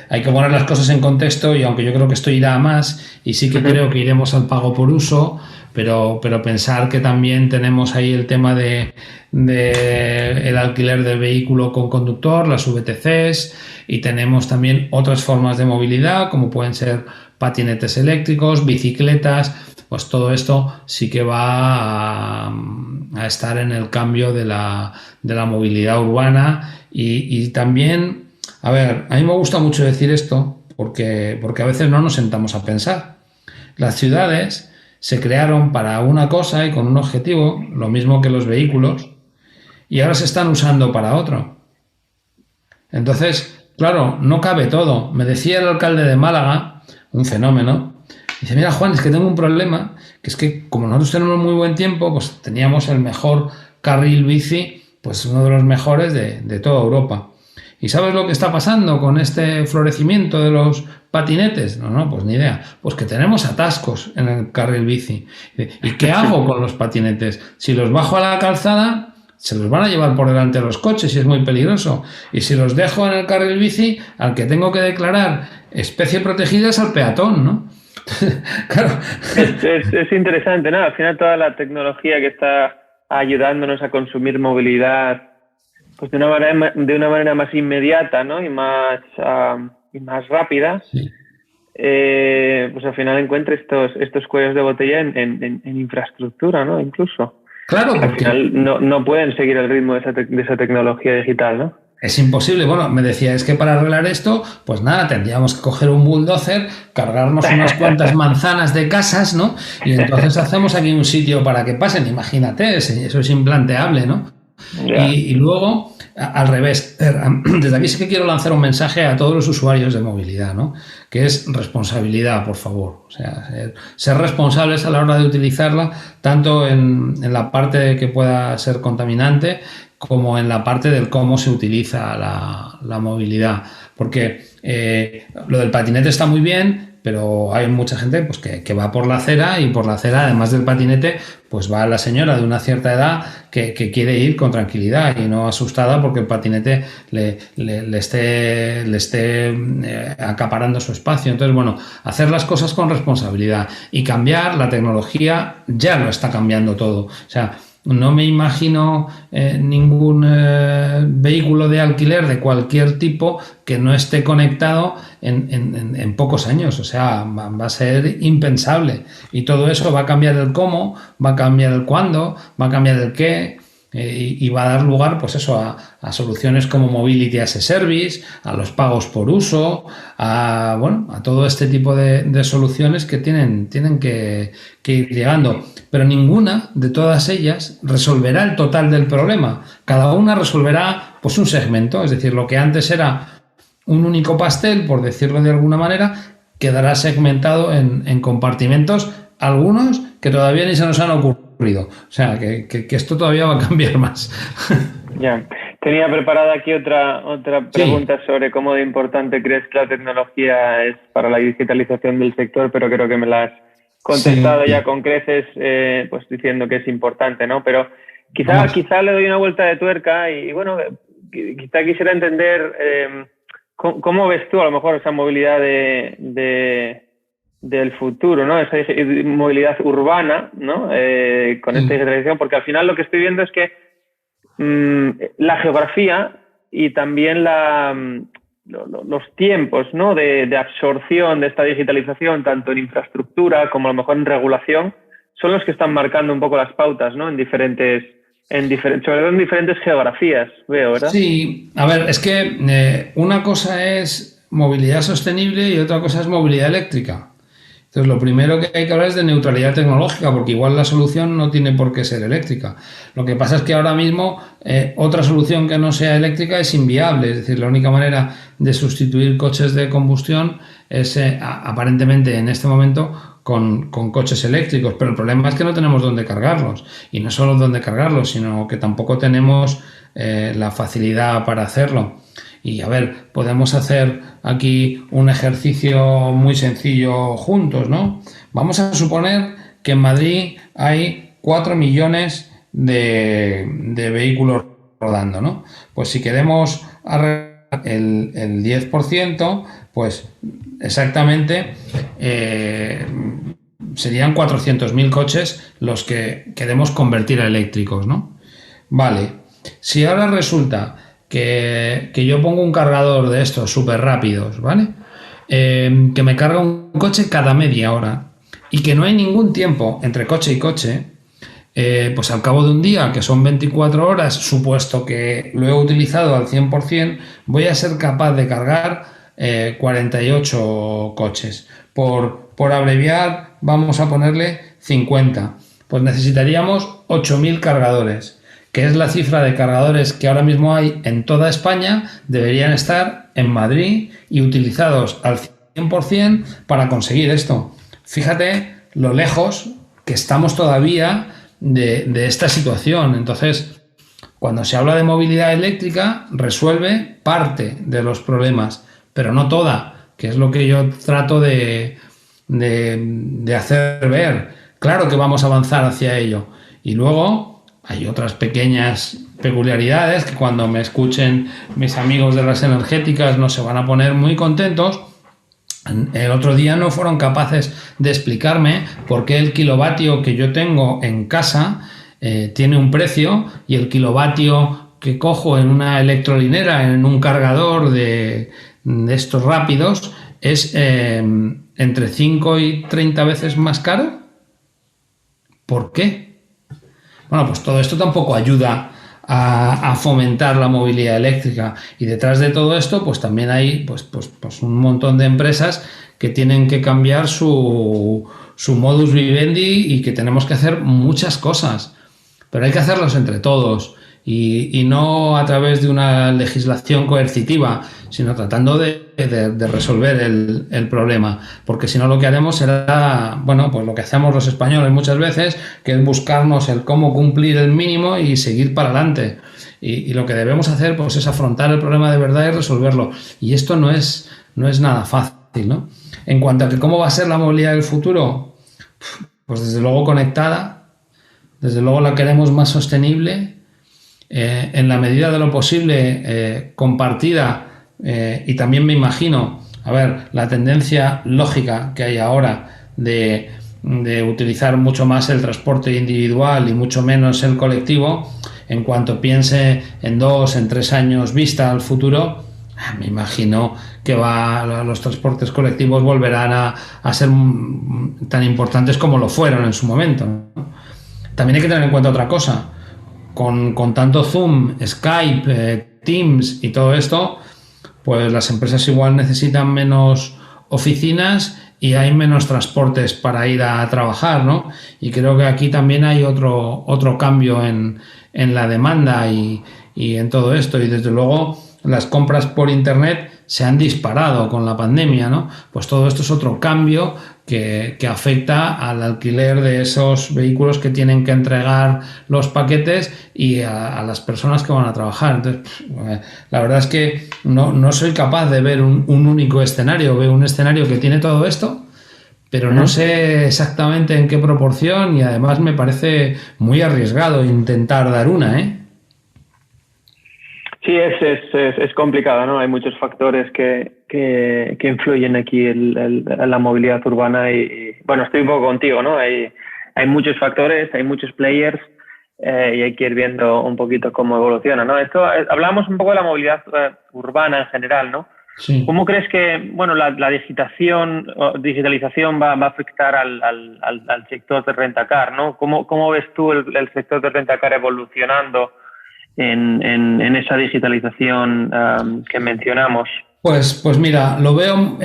hay que poner las cosas en contexto, y aunque yo creo que esto irá a más, y sí que creo que iremos al pago por uso, pero pensar que también tenemos ahí el tema de el alquiler del vehículo con conductor, las VTCs, y tenemos también otras formas de movilidad como pueden ser patinetes eléctricos, bicicletas. Pues todo esto sí que va a estar en el cambio de la movilidad urbana y también, a ver, a mí me gusta mucho decir esto porque a veces no nos sentamos a pensar. Las ciudades se crearon para una cosa y con un objetivo, lo mismo que los vehículos, y ahora se están usando para otro. Entonces, claro, no cabe todo. Me decía el alcalde de Málaga, un fenómeno. Dice, mira Juan, es que tengo un problema, que es que como nosotros tenemos muy buen tiempo, pues teníamos el mejor carril bici, pues uno de los mejores de toda Europa. ¿Y sabes lo que está pasando con este florecimiento de los patinetes? No, pues ni idea. Pues que tenemos atascos en el carril bici. ¿Y qué hago con los patinetes? Si los bajo a la calzada, se los van a llevar por delante los coches y es muy peligroso. Y si los dejo en el carril bici, al que tengo que declarar especie protegida es al peatón, ¿no? Claro. Es interesante, ¿no? Al final toda la tecnología que está ayudándonos a consumir movilidad pues de una manera más inmediata, ¿no? y más rápida, sí. Pues al final encuentra estos cuellos de botella en infraestructura, ¿no? Incluso. Claro, porque al final no pueden seguir el ritmo de esa tecnología digital, ¿no? Es imposible. Bueno, me decía, es que para arreglar esto, pues nada, tendríamos que coger un bulldozer, cargarnos unas cuantas manzanas de casas, ¿no? Y entonces hacemos aquí un sitio para que pasen. Imagínate, eso es implanteable, ¿no? Yeah. Y luego, al revés, desde aquí sí que quiero lanzar un mensaje a todos los usuarios de movilidad, ¿no? Que es responsabilidad, por favor. O sea, ser responsables a la hora de utilizarla, tanto en la parte que pueda ser contaminante, como en la parte del cómo se utiliza la movilidad. Porque lo del patinete está muy bien, pero hay mucha gente pues, que va por la acera y por la acera, además del patinete, pues va la señora de una cierta edad que quiere ir con tranquilidad y no asustada porque el patinete le esté acaparando su espacio. Entonces, bueno, hacer las cosas con responsabilidad y cambiar la tecnología ya lo está cambiando todo. O sea, no me imagino ningún vehículo de alquiler de cualquier tipo que no esté conectado en pocos años. O sea, va a ser impensable. Y todo eso va a cambiar el cómo, va a cambiar el cuándo, va a cambiar el qué. Y va a dar lugar, pues eso, a soluciones como Mobility as a Service, a los pagos por uso, a todo este tipo de soluciones que tienen que ir llegando. Pero ninguna de todas ellas resolverá el total del problema. Cada una resolverá pues un segmento, es decir, lo que antes era un único pastel, por decirlo de alguna manera, quedará segmentado en compartimentos, algunos que todavía ni se nos han ocurrido. O sea, que esto todavía va a cambiar más. Ya. Tenía preparada aquí otra pregunta sobre cómo de importante crees que la tecnología es para la digitalización del sector, pero creo que me la has contestado ya con creces, pues diciendo que es importante, ¿no? Pero quizá le doy una vuelta de tuerca y bueno, quizá quisiera entender cómo ves tú a lo mejor esa movilidad del futuro, ¿no? Esa movilidad urbana, ¿no? Con esta digitalización, porque al final lo que estoy viendo es que la geografía y también los tiempos, ¿no? de absorción de esta digitalización, tanto en infraestructura como a lo mejor en regulación, son los que están marcando un poco las pautas, ¿no? Sobre todo en diferentes geografías, veo, ¿verdad? Sí, a ver, es que una cosa es movilidad sostenible y otra cosa es movilidad eléctrica. Entonces, lo primero que hay que hablar es de neutralidad tecnológica, porque igual la solución no tiene por qué ser eléctrica. Lo que pasa es que ahora mismo otra solución que no sea eléctrica es inviable. Es decir, la única manera de sustituir coches de combustión es aparentemente en este momento con coches eléctricos. Pero el problema es que no tenemos dónde cargarlos. Y no solo dónde cargarlos, sino que tampoco tenemos la facilidad para hacerlo. Y a ver, podemos hacer aquí un ejercicio muy sencillo juntos, ¿no? Vamos a suponer que en Madrid hay 4 millones de vehículos rodando, ¿no? Pues si queremos arreglar el 10%, pues exactamente serían 400.000 coches los que queremos convertir a eléctricos, ¿no? Vale, si ahora resulta que yo pongo un cargador de estos súper rápidos, ¿vale? Que me carga un coche cada media hora y que no hay ningún tiempo entre coche y coche, pues al cabo de un día, que son 24 horas, supuesto que lo he utilizado al 100%, voy a ser capaz de cargar 48 coches. Por abreviar, vamos a ponerle 50. Pues necesitaríamos 8.000 cargadores, que es la cifra de cargadores que ahora mismo hay en toda España. Deberían estar en Madrid y utilizados al 100% para conseguir esto. Fíjate lo lejos que estamos todavía de esta situación. Entonces, cuando se habla de movilidad eléctrica, resuelve parte de los problemas, pero no toda, que es lo que yo trato de hacer ver. Claro que vamos a avanzar hacia ello. Y luego hay otras pequeñas peculiaridades que cuando me escuchen mis amigos de las energéticas no se van a poner muy contentos. El otro día no fueron capaces de explicarme por qué el kilovatio que yo tengo en casa tiene un precio y el kilovatio que cojo en una electrolinera, en un cargador de estos rápidos, es entre 5 y 30 veces más caro. ¿Por qué? Bueno, pues todo esto tampoco ayuda a fomentar la movilidad eléctrica, y detrás de todo esto pues también hay pues un montón de empresas que tienen que cambiar su modus vivendi y que tenemos que hacer muchas cosas, pero hay que hacerlos entre todos y no a través de una legislación coercitiva, sino tratando de resolver el problema, porque si no lo que haremos será, bueno, pues lo que hacemos los españoles muchas veces, que es buscarnos el cómo cumplir el mínimo y seguir para adelante, y lo que debemos hacer pues es afrontar el problema de verdad y resolverlo, y esto no es nada fácil, ¿no? En cuanto a que cómo va a ser la movilidad del futuro, pues desde luego conectada, desde luego la queremos más sostenible, en la medida de lo posible compartida, y también me imagino, a ver, la tendencia lógica que hay ahora de utilizar mucho más el transporte individual y mucho menos el colectivo. En cuanto piense en 2, en 3 años vista al futuro, me imagino que los transportes colectivos volverán a ser tan importantes como lo fueron en su momento, ¿no? También hay que tener en cuenta otra cosa. Con tanto Zoom, Skype, Teams y todo esto, pues las empresas igual necesitan menos oficinas y hay menos transportes para ir a trabajar, ¿no? Y creo que aquí también hay otro cambio en la demanda y en todo esto. Y desde luego las compras por internet se han disparado con la pandemia, ¿no? Pues todo esto es otro cambio que afecta al alquiler de esos vehículos que tienen que entregar los paquetes y a las personas que van a trabajar. Entonces, la verdad es que no soy capaz de ver un único escenario. Veo un escenario que tiene todo esto, pero no sé exactamente en qué proporción, y además me parece muy arriesgado intentar dar una, ¿eh? Sí, es complicado, ¿no? Hay muchos factores que influyen aquí en la movilidad urbana y bueno, estoy un poco contigo, ¿no? Hay muchos factores, hay muchos players y hay que ir viendo un poquito cómo evoluciona, ¿no? Hablamos un poco de la movilidad urbana en general, ¿no? Sí. ¿Cómo crees que, bueno, la digitalización va a afectar al sector de rentacar, ¿no? ¿Cómo ves tú el sector de rentacar evolucionando en esa digitalización que mencionamos? Pues mira, lo veo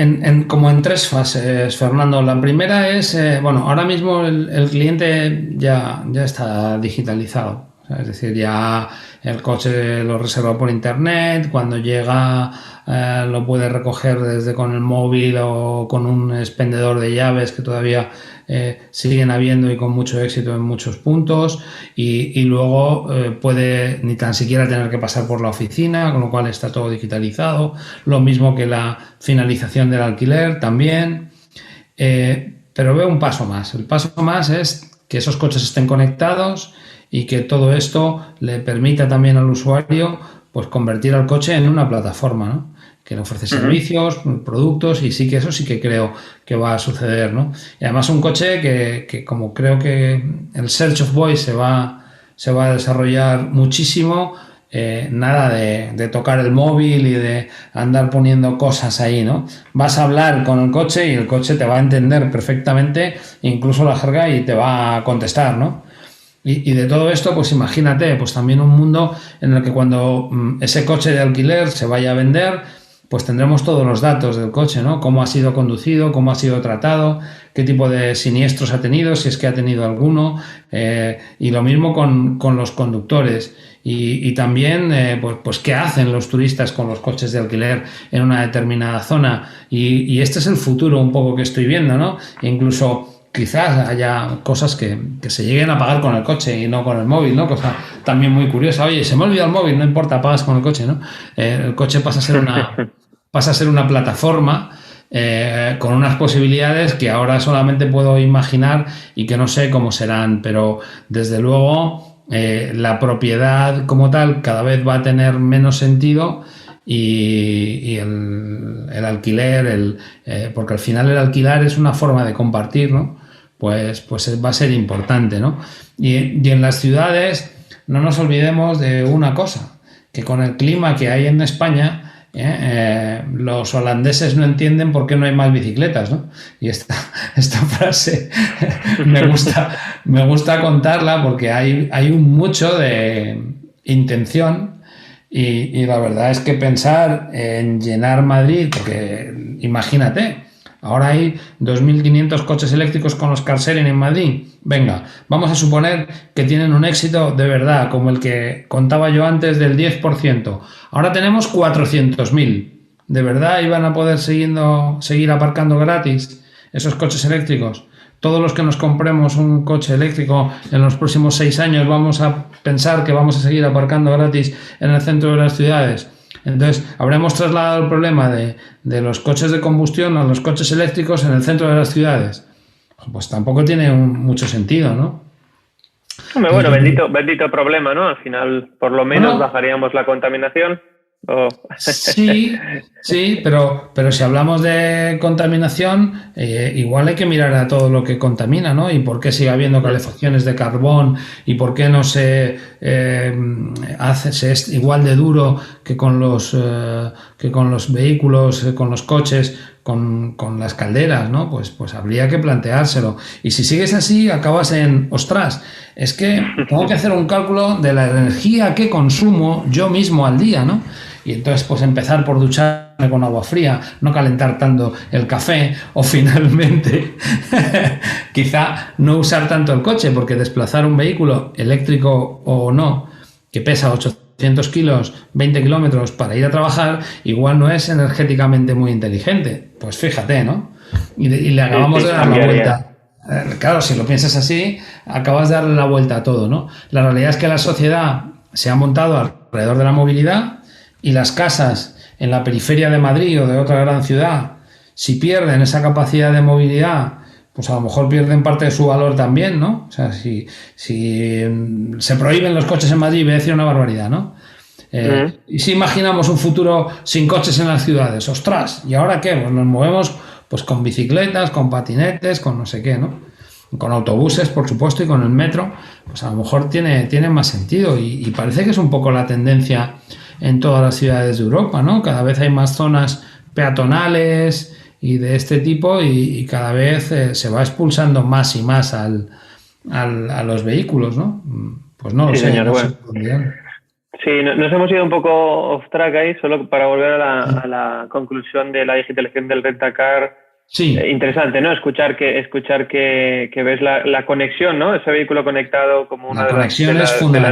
como en 3 fases, Fernando. La primera es, bueno, ahora mismo el cliente ya está digitalizado. O sea, es decir, ya el coche lo reserva por internet, cuando llega lo puede recoger desde con el móvil o con un expendedor de llaves que todavía siguen habiendo y con mucho éxito en muchos puntos, y luego puede ni tan siquiera tener que pasar por la oficina, con lo cual está todo digitalizado. Lo mismo que la finalización del alquiler también, pero veo un paso más. El paso más es que esos coches estén conectados y que todo esto le permita también al usuario pues convertir al coche en una plataforma, ¿no? Que le ofrece servicios, productos, y sí que eso sí que creo que va a suceder, ¿no? Y además un coche que como creo que el Search of Voice se va a desarrollar muchísimo, nada de tocar el móvil y de andar poniendo cosas ahí, ¿no? Vas a hablar con el coche y el coche te va a entender perfectamente, incluso la jerga, y te va a contestar, ¿no? Y de todo esto, pues imagínate, pues también un mundo en el que cuando ese coche de alquiler se vaya a vender, pues tendremos todos los datos del coche, ¿no? Cómo ha sido conducido, cómo ha sido tratado, qué tipo de siniestros ha tenido, si es que ha tenido alguno, y lo mismo con los conductores. Y también, pues qué hacen los turistas con los coches de alquiler en una determinada zona. Y este es el futuro un poco que estoy viendo, ¿no? E incluso quizás haya cosas que se lleguen a pagar con el coche y no con el móvil, ¿no? Cosa también muy curiosa. Oye, se me ha olvidado el móvil, no importa, pagas con el coche, ¿no? El coche pasa a ser una plataforma con unas posibilidades que ahora solamente puedo imaginar y que no sé cómo serán, pero desde luego la propiedad como tal cada vez va a tener menos sentido. Y el alquiler, porque al final el alquilar es una forma de compartir, ¿no? Pues va a ser importante, ¿no? Y en las ciudades no nos olvidemos de una cosa, que con el clima que hay en España, los holandeses no entienden por qué no hay más bicicletas, ¿no? Y esta frase me gusta contarla porque hay mucho de intención. Y la verdad es que pensar en llenar Madrid, porque imagínate, ahora hay 2.500 coches eléctricos con los car sharing en Madrid. Venga, vamos a suponer que tienen un éxito de verdad, como el que contaba yo antes del 10%. Ahora tenemos 400.000. ¿De verdad iban a poder seguir aparcando gratis esos coches eléctricos? Todos los que nos compremos un coche eléctrico en los próximos 6 años vamos a pensar que vamos a seguir aparcando gratis en el centro de las ciudades. Entonces, habremos trasladado el problema de los coches de combustión a los coches eléctricos en el centro de las ciudades. Pues tampoco tiene mucho sentido, ¿no? Bueno, bendito problema, ¿no? Al final, por lo menos bajaríamos la contaminación. Oh. Sí, pero si hablamos de contaminación, igual hay que mirar a todo lo que contamina, ¿no? Y por qué sigue habiendo calefacciones de carbón y por qué no se es igual de duro que con los vehículos, con los coches, con las calderas, ¿no? Pues habría que planteárselo. Y si sigues así, acabas en, ostras, es que tengo que hacer un cálculo de la energía que consumo yo mismo al día, ¿no? Y entonces pues empezar por ducharme con agua fría, no calentar tanto el café, o finalmente quizá no usar tanto el coche, porque desplazar un vehículo eléctrico o no, que pesa 800 kilos, 20 kilómetros para ir a trabajar, igual no es energéticamente muy inteligente. Pues fíjate, ¿no? Y le acabamos de dar la vuelta. Claro, si lo piensas así, acabas de darle la vuelta a todo, ¿no? La realidad es que la sociedad se ha montado alrededor de la movilidad, y las casas en la periferia de Madrid o de otra gran ciudad, si pierden esa capacidad de movilidad, pues a lo mejor pierden parte de su valor también, ¿no? O sea, si se prohíben los coches en Madrid, voy a decir una barbaridad, ¿no? Y si imaginamos un futuro sin coches en las ciudades, ¡ostras! ¿Y ahora qué? Pues nos movemos pues con bicicletas, con patinetes, con no sé qué, ¿no? Con autobuses, por supuesto, y con el metro, pues a lo mejor tiene más sentido. Y parece que es un poco la tendencia en todas las ciudades de Europa, ¿no? Cada vez hay más zonas peatonales y de este tipo, y cada vez se va expulsando más y más a los vehículos, ¿no? Pues no lo sé. Señor, no bueno. sé. Sí, nos hemos ido un poco off track ahí, solo para volver a la conclusión de la digitalización del rentacar. Sí. Interesante, ¿no? Escuchar que ves la conexión, ¿no? Ese vehículo conectado como una de las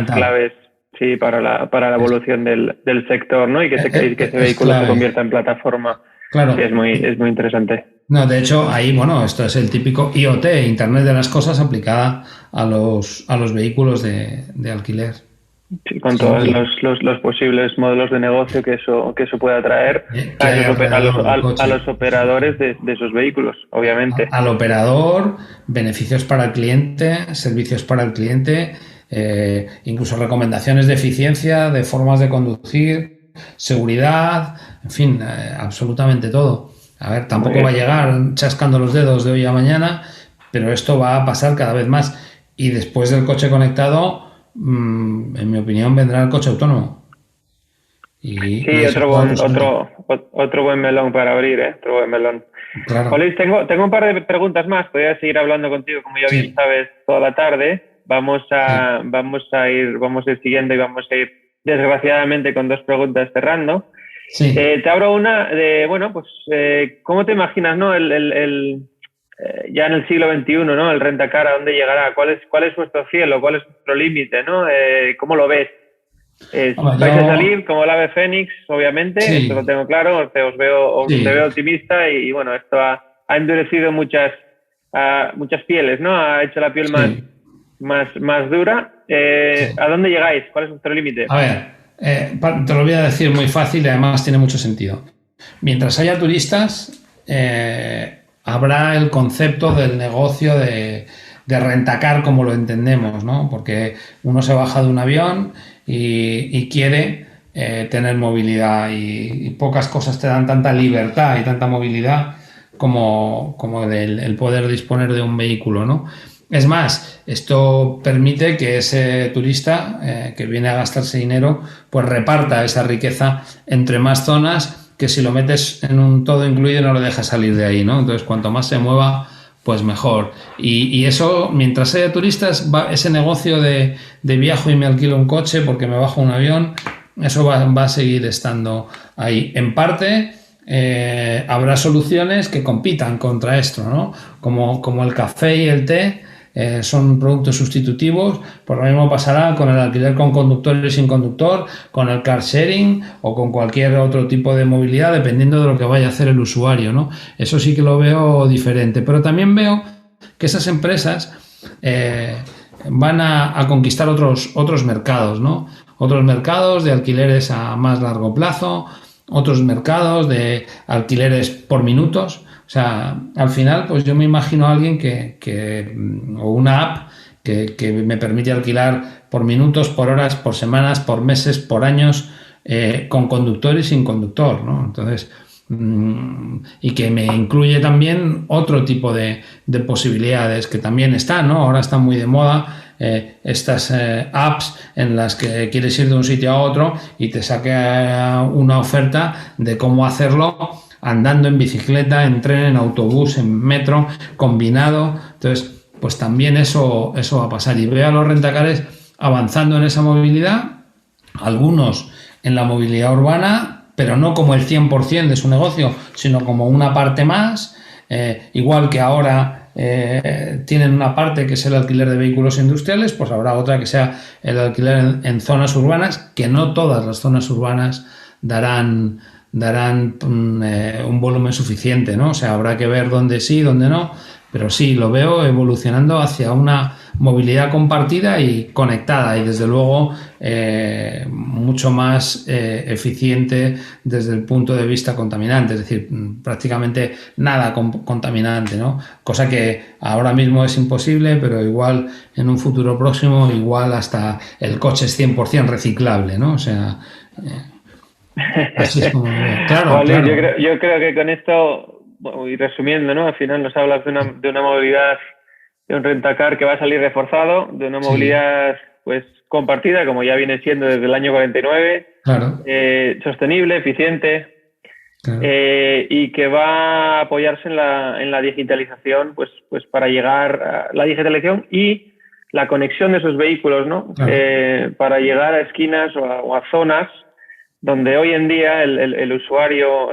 claves, sí, para la evolución del sector, ¿no? Y que ese vehículo se convierta en plataforma. Claro. Sí, es muy interesante. No, de hecho, ahí, bueno, esto es el típico IoT, Internet de las Cosas, aplicada a los vehículos de alquiler. Sí, con todos los posibles modelos de negocio que eso pueda traer a los operadores de esos vehículos, obviamente. Al operador, beneficios para el cliente, servicios para el cliente, incluso recomendaciones de eficiencia, de formas de conducir, seguridad, en fin, absolutamente todo. A ver, tampoco va a llegar chascando los dedos de hoy a mañana, pero esto va a pasar cada vez más. Y después del coche conectado, en mi opinión, vendrá el coche autónomo. Sí, otro buen melón para abrir, Otro buen melón. Claro. Luis, tengo un par de preguntas más. Podría seguir hablando contigo, como ya bien sabes, toda la tarde. Vamos a ir siguiendo y vamos a ir, desgraciadamente, con 2 preguntas cerrando. Sí. Te abro una de, ¿cómo te imaginas, ¿no? Ya en el siglo XXI, ¿no? El rentacar, ¿a dónde llegará? ¿Cuál es vuestro cielo? ¿Cuál es vuestro límite, ¿no? ¿Cómo lo ves? ¿Vais a salir como el ave fénix, obviamente? Sí. Esto lo tengo claro. Te veo optimista y bueno, esto ha endurecido muchas pieles, ¿no? Ha hecho la piel más dura. ¿A dónde llegáis? ¿Cuál es vuestro límite? A ver, te lo voy a decir muy fácil y además tiene mucho sentido. Mientras haya turistas, habrá el concepto del negocio de rentacar como lo entendemos, ¿no? Porque uno se baja de un avión y quiere tener movilidad y pocas cosas te dan tanta libertad y tanta movilidad como el poder disponer de un vehículo, ¿no? Es más, esto permite que ese turista que viene a gastarse dinero pues reparta esa riqueza entre más zonas, que si lo metes en un todo incluido no lo dejas salir de ahí, ¿no? Entonces, cuanto más se mueva, pues mejor. Y eso, mientras haya turistas, ese negocio de viajo y me alquilo un coche porque me bajo un avión, eso va a seguir estando ahí. En parte, habrá soluciones que compitan contra esto, ¿no? Como el café y el té. Son productos sustitutivos, pues lo mismo pasará con el alquiler con conductor y sin conductor, con el car sharing o con cualquier otro tipo de movilidad, dependiendo de lo que vaya a hacer el usuario, ¿no? Eso sí que lo veo diferente, pero también veo que esas empresas van a conquistar otros mercados, ¿no? Otros mercados de alquileres a más largo plazo, otros mercados de alquileres por minutos. O sea, al final, pues yo me imagino a alguien o una app que me permite alquilar por minutos, por horas, por semanas, por meses, por años, con conductor y sin conductor, ¿no? Entonces, y que me incluye también otro tipo de posibilidades que también están, ¿no? Ahora están muy de moda estas apps en las que quieres ir de un sitio a otro y te saca una oferta de cómo hacerlo andando, en bicicleta, en tren, en autobús, en metro, combinado. Entonces, pues también eso va a pasar. Y veo a los rentacares avanzando en esa movilidad, algunos en la movilidad urbana, pero no como el 100% de su negocio, sino como una parte más, igual que ahora tienen una parte que es el alquiler de vehículos industriales, pues habrá otra que sea el alquiler en zonas urbanas, que no todas las zonas urbanas darán un volumen suficiente, ¿no? O sea, habrá que ver dónde sí, dónde no, pero sí, lo veo evolucionando hacia una movilidad compartida y conectada y desde luego mucho más eficiente desde el punto de vista contaminante, es decir, prácticamente nada contaminante, ¿no? Cosa que ahora mismo es imposible, pero igual en un futuro próximo, igual hasta el coche es 100% reciclable, ¿no? O sea... Así es como... Claro. Yo creo que con esto, y resumiendo, ¿no? Al final nos hablas de una movilidad, de un rentacar que va a salir reforzado, de una movilidad pues compartida, como ya viene siendo desde el año 49, claro. Sostenible, eficiente, claro. Y que va a apoyarse en la digitalización, pues para llegar a la digitalización y la conexión de esos vehículos, ¿no? Claro. Para llegar a esquinas o a zonas donde hoy en día el usuario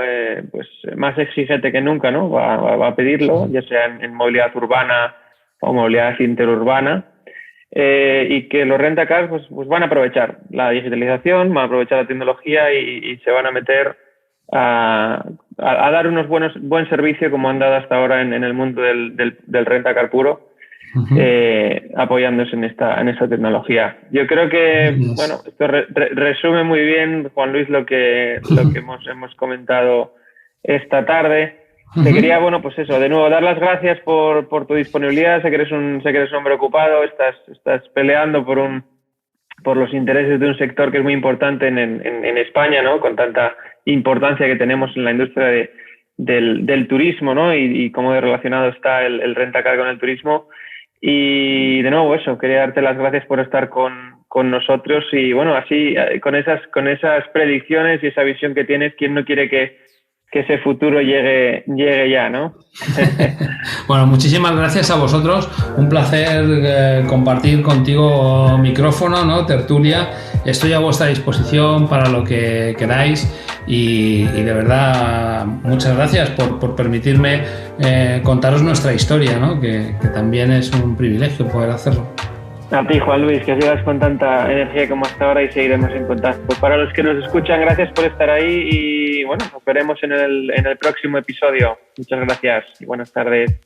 pues más exigente que nunca, ¿no? va a pedirlo, ya sea en movilidad urbana o movilidad interurbana, y que los rentacars pues van a aprovechar la digitalización, van a aprovechar la tecnología y se van a meter a dar buen servicio como han dado hasta ahora en el mundo del rentacar puro. Apoyándose en esta tecnología. Yo creo que bueno, esto resume muy bien, Juan Luis, lo que hemos comentado esta tarde. Te quería, bueno, pues eso, de nuevo dar las gracias por tu disponibilidad. Sé que eres un hombre ocupado, estás peleando por los intereses de un sector que es muy importante en España, ¿no? Con tanta importancia que tenemos en la industria del turismo, ¿no? Y cómo de relacionado está el rentacar con el turismo. Y de nuevo eso, quería darte las gracias por estar con nosotros y bueno, así con esas predicciones y esa visión que tienes, ¿quién no quiere que ese futuro llegue ya, ¿no? Bueno, muchísimas gracias a vosotros. Un placer compartir contigo micrófono, ¿no? Tertulia. Estoy a vuestra disposición para lo que queráis y de verdad muchas gracias por permitirme contaros nuestra historia, ¿no? Que también es un privilegio poder hacerlo. A ti, Juan Luis, que sigas con tanta energía como hasta ahora y seguiremos en contacto. Para los que nos escuchan, gracias por estar ahí y bueno, nos veremos en el próximo episodio. Muchas gracias y buenas tardes.